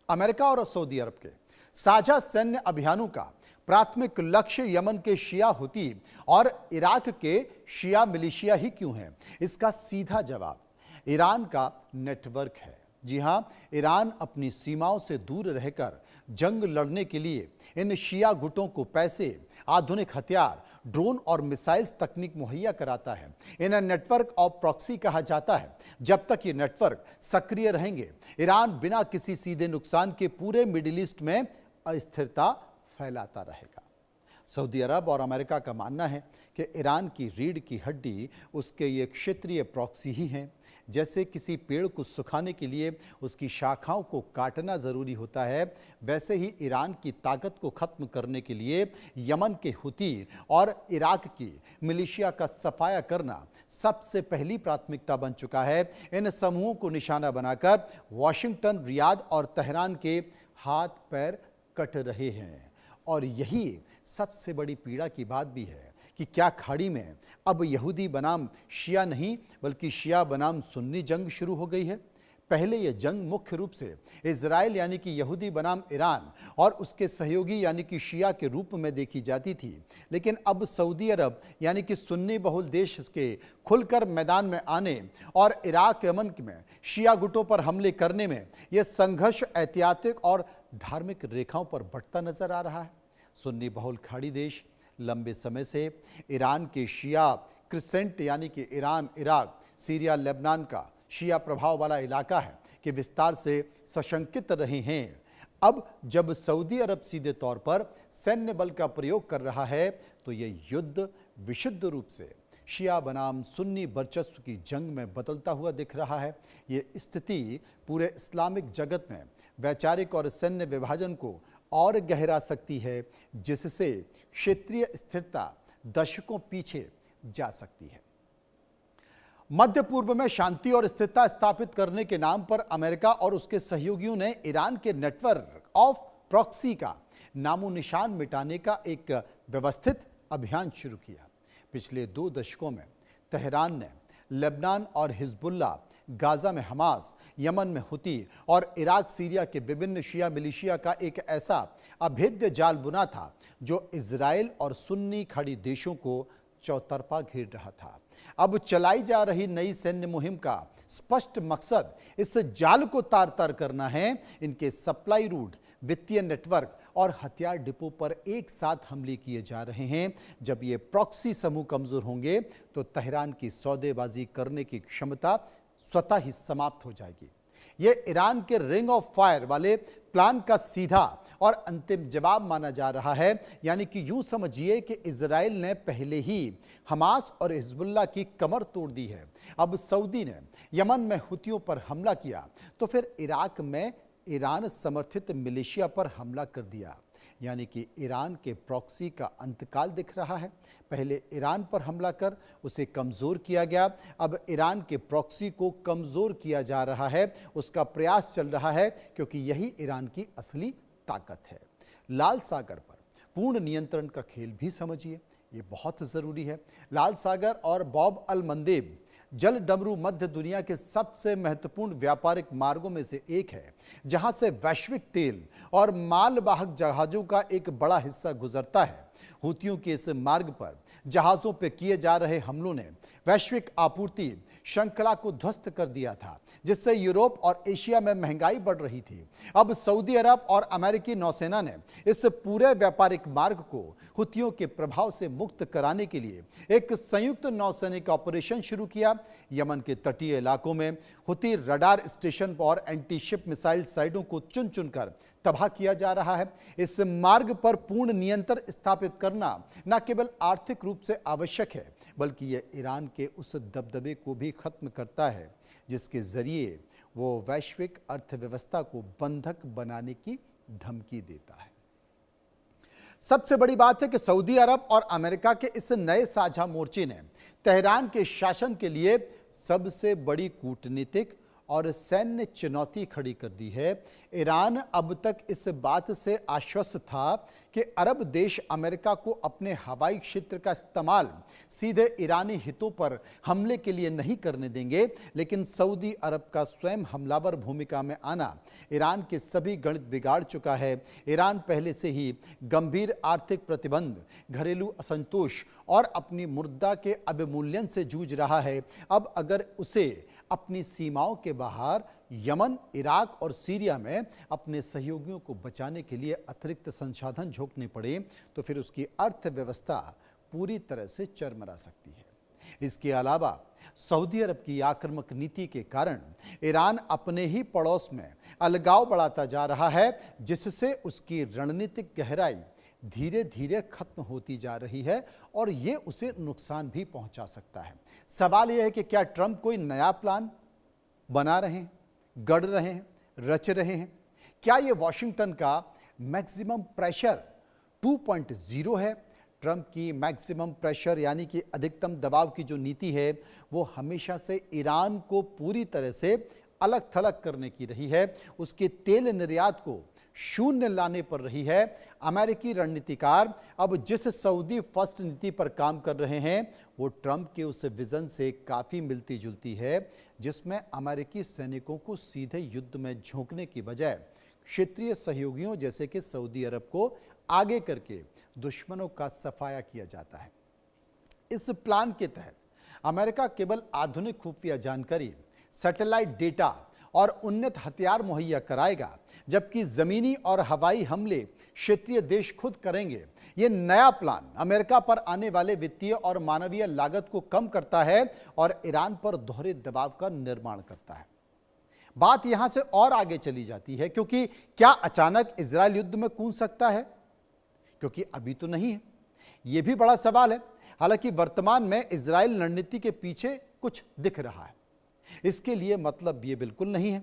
America और Saudi अरब के साझा सैन्य अभियानों का प्राथमिक लक्ष्य यमन के शिया हुती और इराक के शिया मिलिशिया ही क्यों हैं? इसका सीधा जवाब ईरान का नेटवर्क है। जी हां, ईरान अपनी सीमाओं से दूर रहकर जंग लड़ने के लिए इन शिया गुटों को पैसे, आधुनिक हथियार, ड्रोन और मिसाइल्स तकनीक मुहैया कराता है। इन्हें नेटवर्क ऑफ प्रॉक्सी कहा जाता है। जब तक ये नेटवर्क सक्रिय रहेंगे, ईरान बिना किसी सीधे नुकसान के पूरे मिडिल ईस्ट में अस्थिरता फैलाता रहेगा। सऊदी अरब और अमेरिका का मानना है कि ईरान की रीढ़ की हड्डी उसके ये क्षेत्रीय प्रॉक्सी ही हैं। जैसे किसी पेड़ को सुखाने के लिए उसकी शाखाओं को काटना जरूरी होता है, वैसे ही ईरान की ताकत को खत्म करने के लिए यमन के हुती और इराक की मिलिशिया का सफाया करना सबसे पहली प्राथमिकता बन चुका है। इन समूहों को निशाना बनाकर वॉशिंगटन, रियाद और तेहरान के हाथ पैर कट रहे हैं। और यही सबसे बड़ी पीड़ा की बात भी है कि क्या खाड़ी में अब यहूदी बनाम शिया नहीं बल्कि शिया बनाम सुन्नी जंग शुरू हो गई है। पहले यह जंग मुख्य रूप से इजराइल यानी कि यहूदी बनाम ईरान और उसके सहयोगी यानी कि शिया के रूप में देखी जाती थी, लेकिन अब सऊदी अरब यानी कि सुन्नी बहुल देश के खुलकर मैदान में आने और इराक यमन में शिया गुटों पर हमले करने में यह संघर्ष ऐतिहासिक और धार्मिक रेखाओं पर बढ़ता नजर आ रहा है। सुन्नी बहुल खाड़ी देश लंबे समय से ईरान के शिया क्रिसेंट यानी कि ईरान, इराक, सीरिया, लेबनान का शिया प्रभाव वाला इलाका है कि विस्तार से सशंकित रहे हैं। अब जब सऊदी अरब सीधे तौर पर सैन्य बल का प्रयोग कर रहा है तो यह युद्ध विशुद्ध रूप से शिया बनाम सुन्नी वर्चस्व की जंग में बदलता हुआ दिख रहा है। ये स्थिति पूरे इस्लामिक जगत में वैचारिक और सैन्य विभाजन को और गहरा सकती है, जिससे क्षेत्रीय स्थिरता दशकों पीछे जा सकती है। मध्य पूर्व में शांति और स्थिरता स्थापित करने के नाम पर अमेरिका और उसके सहयोगियों ने ईरान के नेटवर्क ऑफ प्रॉक्सी का नामो निशान मिटाने का एक व्यवस्थित अभियान शुरू किया। पिछले 2 दशकों में तेहरान ने लेबनान और हिजबुल्लाह, गाजा में हमास, यमन में हुती और इराक, सीरिया के विभिन्न शिया मिलिशिया का एक ऐसा अभेद्य जाल बुना था जो इजराइल और सुन्नी खाड़ी देशों को चौतरफा घेर रहा था। अब चलाई जा रही नई सैन्य मुहिम का स्पष्ट मकसद इस जाल को तार तार करना है। इनके सप्लाई रूट, वित्तीय नेटवर्क और हथियार डिपो पर एक साथ हमले किए जा रहे हैं। जब ये प्रॉक्सी समूह कमजोर होंगे तो तेहरान की सौदेबाजी करने की क्षमता स्वतः ही समाप्त हो जाएगी। ये ईरान के रिंग ऑफ फायर वाले प्लान का सीधा और अंतिम जवाब माना जा रहा है। यानी कि यूं समझिए कि इजराइल ने पहले ही हमास और हिजबुल्लाह की कमर तोड़ दी है। अब सऊदी ने यमन में हुतियों पर हमला किया तो फिर इराक में ईरान समर्थित मिलिशिया पर हमला कर दिया। यानी कि ईरान के प्रॉक्सी का अंतकाल दिख रहा है। पहले ईरान पर हमला कर उसे कमज़ोर किया गया, अब ईरान के प्रॉक्सी को कमज़ोर किया जा रहा है। उसका प्रयास चल रहा है क्योंकि यही ईरान की असली ताकत है। लाल सागर पर पूर्ण नियंत्रण का खेल भी समझिए, ये बहुत ज़रूरी है। लाल सागर और बाब अल मंदेब जल डमरू मध्य दुनिया के सबसे महत्वपूर्ण व्यापारिक मार्गों में से एक है, जहां से वैश्विक तेल और मालवाहक जहाज़ों का एक बड़ा हिस्सा गुजरता है। हुतियों के इस मार्ग पर जहाज़ों पर किए जा रहे हमलों ने वैश्विक आपूर्ति श्रृंखला को ध्वस्त कर दिया था, जिससे यूरोप और एशिया में महंगाई बढ़ रही थी। अब सऊदी अरब और अमेरिकी नौसेना ने इस पूरे व्यापारिक मार्ग को हुतियों के प्रभाव से मुक्त कराने के लिए एक संयुक्त नौसैनिक ऑपरेशन शुरू किया। यमन के तटीय इलाकों में हुती रडार स्टेशन और एंटी शिप मिसाइल साइटों को चुन चुनकर तबाह किया जा रहा है। इस मार्ग पर पूर्ण नियंत्रण स्थापित करना न केवल आर्थिक रूप से आवश्यक है, बल्कि यह ईरान के उस दबदबे को भी खत्म करता है जिसके जरिए वो वैश्विक अर्थव्यवस्था को बंधक बनाने की धमकी देता है। सबसे बड़ी बात है कि सऊदी अरब और अमेरिका के इस नए साझा मोर्चे ने तेहरान के शासन के लिए सबसे बड़ी कूटनीतिक और सैन्य चुनौती खड़ी कर दी है। ईरान अब तक इस बात से आश्वस्त था कि अरब देश अमेरिका को अपने हवाई क्षेत्र का इस्तेमाल सीधे ईरानी हितों पर हमले के लिए नहीं करने देंगे, लेकिन सऊदी अरब का स्वयं हमलावर भूमिका में आना ईरान के सभी गणित बिगाड़ चुका है। ईरान पहले से ही गंभीर आर्थिक प्रतिबंध, घरेलू असंतोष और अपनी मुद्रा के अवमूल्यन से जूझ रहा है। अब अगर उसे अपनी सीमाओं के बाहर यमन, इराक और सीरिया में अपने सहयोगियों को बचाने के लिए अतिरिक्त संसाधन झोंकने पड़े तो फिर उसकी अर्थव्यवस्था पूरी तरह से चरमरा सकती है। इसके अलावा सऊदी अरब की आक्रामक नीति के कारण ईरान अपने ही पड़ोस में अलगाव बढ़ाता जा रहा है, जिससे उसकी रणनीतिक गहराई धीरे धीरे खत्म होती जा रही है और ये उसे नुकसान भी पहुंचा सकता है। सवाल यह है कि क्या ट्रंप कोई नया प्लान बना रहे हैं, गढ़ रहे हैं, रच रहे हैं? क्या ये वॉशिंगटन का मैक्सिमम प्रेशर 2.0 है? ट्रंप की मैक्सिमम प्रेशर यानी कि अधिकतम दबाव की जो नीति है वो हमेशा से ईरान को पूरी तरह से अलग थलग करने की रही है। उसके तेल निर्यात को शून्य लाने पर रही है। अमेरिकी रणनीतिकार अब जिस सऊदी फर्स्ट नीति पर काम कर रहे हैं वो ट्रंप के उस विजन से काफ़ी मिलती जुलती है, जिसमें अमेरिकी सैनिकों को सीधे युद्ध में झोंकने की बजाय क्षेत्रीय सहयोगियों जैसे कि सऊदी अरब को आगे करके दुश्मनों का सफाया किया जाता है। इस प्लान के तहत अमेरिका केवल आधुनिक खुफिया जानकारी, सैटेलाइट डेटा और उन्नत हथियार मुहैया कराएगा, जबकि जमीनी और हवाई हमले क्षेत्रीय देश खुद करेंगे। यह नया प्लान अमेरिका पर आने वाले वित्तीय और मानवीय लागत को कम करता है और ईरान पर दोहरे दबाव का निर्माण करता है। बात यहां से और आगे चली जाती है, क्योंकि क्या अचानक इजराइल युद्ध में कूद सकता है? क्योंकि अभी तो नहीं है। यह भी बड़ा सवाल है। हालांकि वर्तमान में इजराइल रणनीति के पीछे कुछ दिख रहा है। इसके लिए मतलब ये बिल्कुल नहीं है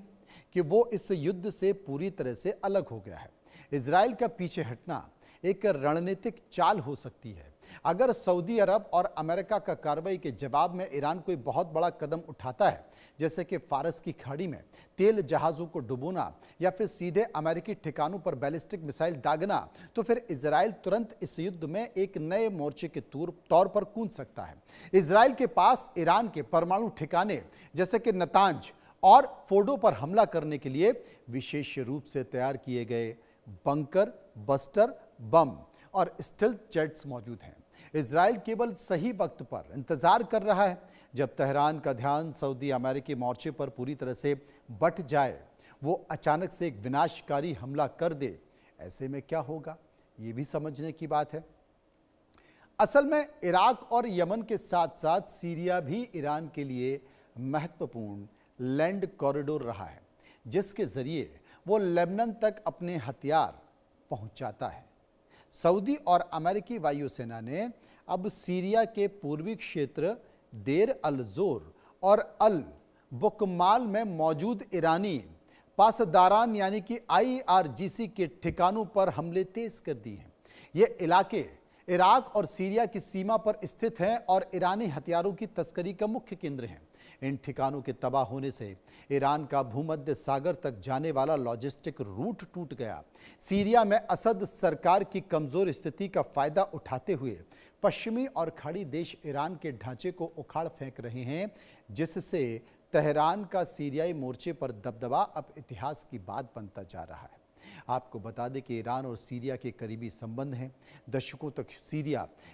कि वो इस युद्ध से पूरी तरह से अलग हो गया है। इजराइल का पीछे हटना एक रणनीतिक चाल हो सकती है। अगर सऊदी अरब और अमेरिका का कार्रवाई के जवाब में ईरान कोई बहुत बड़ा कदम उठाता है, जैसे कि फारस की खाड़ी में तेल जहाज़ों को डुबोना या फिर सीधे अमेरिकी ठिकानों पर बैलिस्टिक मिसाइल दागना, तो फिर इजराइल तुरंत इस युद्ध में एक नए मोर्चे के तौर पर कूद सकता है। इजराइल के पास ईरान के परमाणु ठिकाने जैसे कि नतांज और फोर्डो पर हमला करने के लिए विशेष रूप से तैयार किए गए बंकर, बस्टर, बम और स्टेल्थ जेट्स मौजूद हैं। इजराइल केवल सही वक्त पर इंतजार कर रहा है, जब तेहरान का ध्यान सऊदी अमेरिकी मोर्चे पर पूरी तरह से बट जाए, वो अचानक से एक विनाशकारी हमला कर दे। ऐसे में क्या होगा, ये भी समझने की बात है। असल में इराक और यमन के साथ साथ सीरिया भी ईरान के लिए महत्वपूर्ण लैंड कॉरिडोर रहा है, जिसके जरिए वो लेबनान तक अपने हथियार पहुंचाता है। सऊदी और अमेरिकी वायुसेना ने अब सीरिया के पूर्वी क्षेत्र देर अल जोर और अल बुकमाल में मौजूद ईरानी पासदारान यानी कि IRGC के ठिकानों पर हमले तेज कर दिए हैं। ये इलाके इराक और सीरिया की सीमा पर स्थित हैं और ईरानी हथियारों की तस्करी का मुख्य केंद्र हैं। इन ठिकानों के तबाह होने से ईरान का भूमध्य सागर तक जाने वाला लॉजिस्टिक रूट टूट गया। सीरिया में असद सरकार की कमजोर स्थिति का फायदा उठाते हुए पश्चिमी और खाड़ी देश ईरान के ढांचे को उखाड़ फेंक रहे हैं, जिससे तेहरान का सीरियाई मोर्चे पर दबदबा अब इतिहास की बात बनता जा रहा है। आपको बता दें कि ईरान और सीरिया के करीबी संबंध हैं। दशकों तक सीरिया